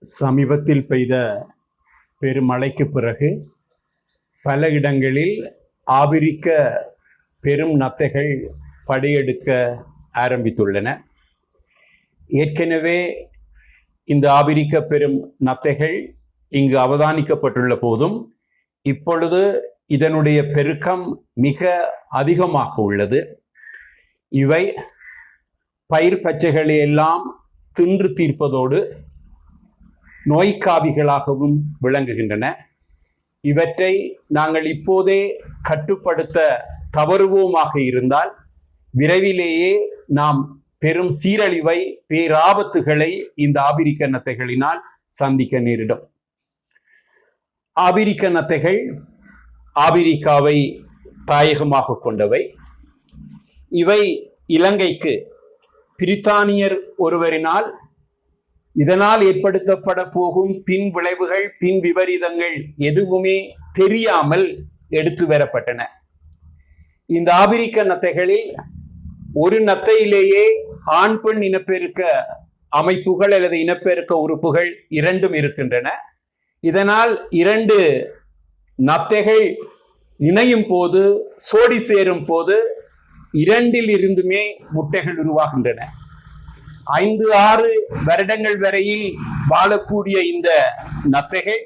சமீபத்தில் பெய்த பெருமழைக்கு பிறகு பல இடங்களில் ஆபிரிக்க பெரும் நத்தைகள் படையெடுக்க ஆரம்பித்துள்ளன. ஏற்கனவே இந்த ஆபிரிக்க பெரும் நத்தைகள் இங்கு அவதானிக்கப்பட்டுள்ள போதும் இப்பொழுது இதனுடைய பெருக்கம் மிக அதிகமாக உள்ளது. இவை பயிர் பச்சைகளை எல்லாம் தின்று தீர்ப்பதோடு நோய்க்காவிகளாகவும் விளங்குகின்றன. இவற்றை நாங்கள் இப்போதே கட்டுப்படுத்த தவறுவோமாக இருந்தால் விரைவிலேயே நாம் பெரும் சீரழிவை, பேராபத்துகளை இந்த ஆபிரிக்க நத்தைகளினால் சந்திக்க நேரிடும். ஆபிரிக்க நத்தைகள் ஆபிரிக்காவை தாயகமாக கொண்டவை. இவை இலங்கைக்கு பிரித்தானியர் ஒருவரினால் இதனால் ஏற்படுத்தப்பட போகும் பின் விளைவுகள், பின் விபரீதங்கள் எதுவுமே தெரியாமல் எடுத்து வரப்பட்டன. இந்த ஆபிரிக்க நத்தைகளில் ஒரு நத்தையிலேயே ஆண் பெண் இனப்பெருக்க அமைப்புகள் அல்லது இனப்பெருக்க உறுப்புகள் இரண்டும் இருக்கின்றன. இதனால் இரண்டு நத்தைகள் இணையும் போது, சோடி சேரும் போது இரண்டில் இருந்துமே முட்டைகள் உருவாகின்றன. 5-6 வருடங்கள் வரையில் வாழக்கூடிய இந்த நத்தைகள்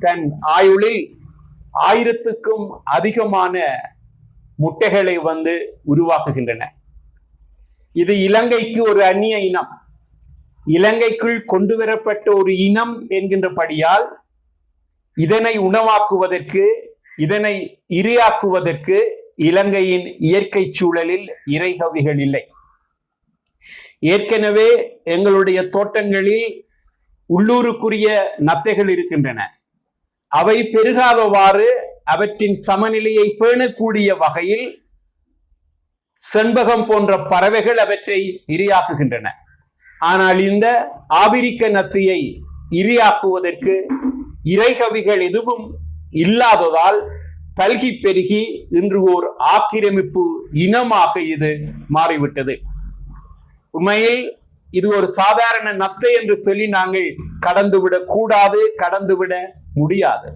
தன் ஆயுளில் 1000க்கும் அதிகமான முட்டைகளை உருவாக்குகின்றன. இது இலங்கைக்கு ஒரு அந்நிய இனம், இலங்கைக்குள் கொண்டு வரப்பட்ட ஒரு இனம் என்கின்றபடியால் இதனை உணவாக்குவதற்கு, இதனை இரையாக்குவதற்கு இலங்கையின் இயற்கை சூழலில் இறைகவிகள் இல்லை. ஏற்கனவே எங்களுடைய தோட்டங்களில் உள்ளூருக்குரிய நத்தைகள் இருக்கின்றன. அவை பெருகாதவாறு அவற்றின் சமநிலையை பேணக்கூடிய வகையில் செண்பகம் போன்ற பறவைகள் அவற்றை இரையாக்குகின்றன. ஆனால் இந்த ஆபிரிக்க நத்தையை இரையாக்குவதற்கு இறைகவிகள் எதுவும் இல்லாததால் பல்கி பெருகி இன்று ஓர் ஆக்கிரமிப்பு இனமாக இது மாறிவிட்டது. உண்மையில் இது ஒரு சாதாரண நத்தை என்று சொல்லி நாங்கள் கடந்துவிடக் கூடாது, கடந்துவிட முடியாது.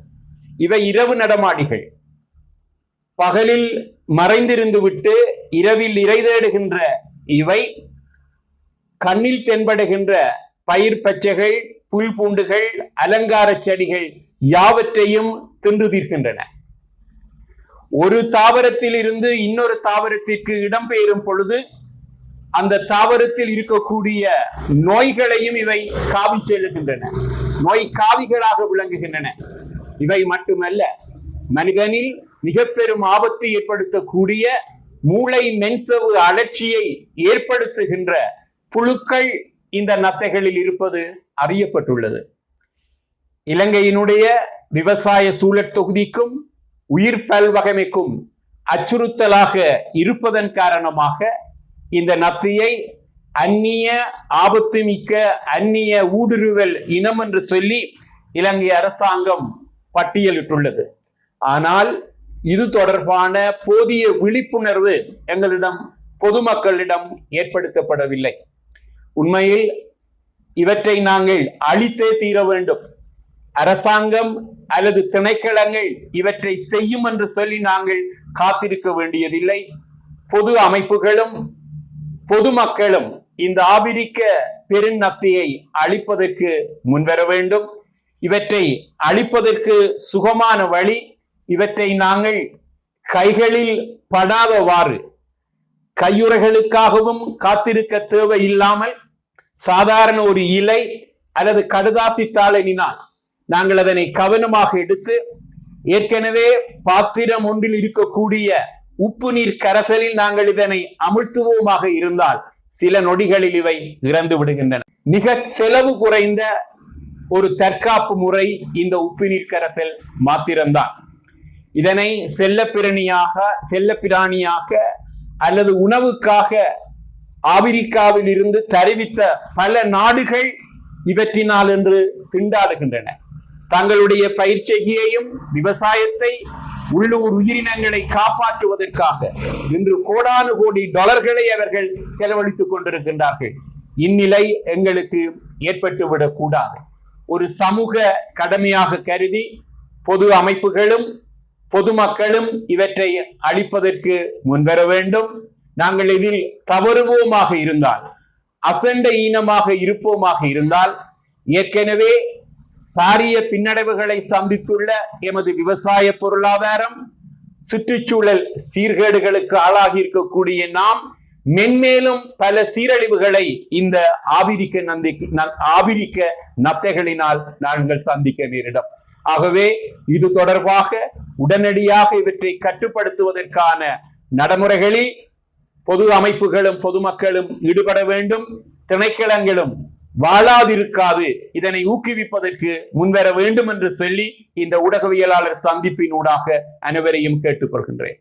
இவை இரவு நடமாடிகள். பகலில் மறைந்திருந்து விட்டு இரவில் இரை தேடுகின்ற இவை கண்ணில் தென்படுகின்ற பயிர் பச்சைகள், புல் பூண்டுகள், அலங்கார செடிகள் யாவற்றையும் தின்று தீர்க்கின்றன. ஒரு தாவரத்தில் இருந்து இன்னொரு தாவரத்திற்கு இடம்பெயரும் பொழுது அந்த தாவரத்தில் இருக்கக்கூடிய நோய்களையும் இவை காவி செல்லுகின்றன. நோய் காவிகளாக விளங்குகின்றன. இவை மட்டுமல்ல, மனிதனில் மிக பெரும் ஆபத்தை ஏற்படுத்தக்கூடிய மூளை மென்சவு அழற்சியை ஏற்படுத்துகின்ற புழுக்கள் இந்த நத்தைகளில் இருப்பது அறியப்பட்டுள்ளது. இலங்கையினுடைய விவசாய சூழல் தொகுதிக்கும் உயிர் பல்வகைமைக்கும் அச்சுறுத்தலாக இருப்பதன் காரணமாக இந்த நத்தையை அந்நிய ஆபத்து மிக்க அந்நிய ஊடுருவல் இனம் என்று சொல்லி இலங்கை அரசாங்கம் பட்டியலிட்டுள்ளது. ஆனால் இது தொடர்பான போதிய விழிப்புணர்வு எங்களிடம், பொதுமக்களிடம் ஏற்படுத்தப்படவில்லை. உண்மையில் இவற்றை நாங்கள் அழித்தே தீர வேண்டும். அரசாங்கம் அல்லது திணைக்களங்கள் இவற்றை செய்யும் என்று சொல்லி நாங்கள் காத்திருக்க வேண்டியதில்லை. பொது அமைப்புகளும் பொதுமக்களும் இந்த ஆபிரிக்க பெருநத்தையை அழிப்பதற்கு முன்வர வேண்டும். இவற்றை அழிப்பதற்கு சுகமான வழி, இவற்றை நாங்கள் கைகளில் படாதவாறு கையுறைகளுக்காகவும் காத்திருக்க தேவையில்லாமல் சாதாரண ஒரு இலை அல்லது கடுதாசி தாளினால் நாங்கள் அதனை கவனமாக எடுத்து, ஏற்கனவே பாத்திரம் ஒன்றில் இருக்கக்கூடிய உப்பு நீர் கரைசலில் நாங்கள் இதனை அமிழ்த்துவோமாக இருந்தால் சில நொடிகளில் இவை இறந்து விடுகின்றன. மிக செலவு குறைந்த ஒரு தற்காப்பு முறை இந்த உப்பு நீர் கரைசல் மாத்திரம்தான். இதனை செல்ல பிராணியாக அல்லது உணவுக்காக ஆபிரிக்காவில் இருந்து தருவித்த பல நாடுகள் இவற்றினால் என்று திண்டாடுகின்றன. தங்களுடைய பயிர்ச்செய்கையையும் விவசாயத்தை, உள்ளூர் உயிரினங்களை காப்பாற்றுவதற்காக இன்று கோடானு கோடி டாலர்களை அவர்கள் செலவழித்துக் கொண்டிருக்கின்றார்கள். இந்நிலை எங்களுக்கு ஏற்பட்டுவிடக் கூடாது. ஒரு சமூக கடமையாக கருதி பொது அமைப்புகளும் பொதுமக்களும் இவற்றை அளிப்பதற்கு முன்வர வேண்டும். நாங்கள் இதில் தவறுவோமாக இருந்தால், அசண்ட ஈனமாக இருப்போமாக இருந்தால், ஏற்கனவே பாரிய பின்னடைவுகளை சந்தித்துள்ள எமது விவசாய பொருளாதாரம், சுற்றுச்சூழல் சீர்கேடுகளுக்கு ஆளாகி இருக்கக்கூடிய நாம் மென்மேலும் பல சீரழிவுகளை இந்த ஆபிரிக்க நத்தைகளினால் நாங்கள் சந்திக்க நேரிடும். ஆகவே இது தொடர்பாக உடனடியாக இவற்றை கட்டுப்படுத்துவதற்கான நடைமுறைகளில் பொது அமைப்புகளும் பொதுமக்களும் ஈடுபட வேண்டும். திணைக்களங்களும் வாழாதிருக்காது இதனை ஊக்குவிப்பதற்கு முன்வர வேண்டும் என்று சொல்லி இந்த ஊடகவியலாளர் சந்திப்பின் ஊடாக அனைவரையும் கேட்டுக்கொள்கின்றேன்.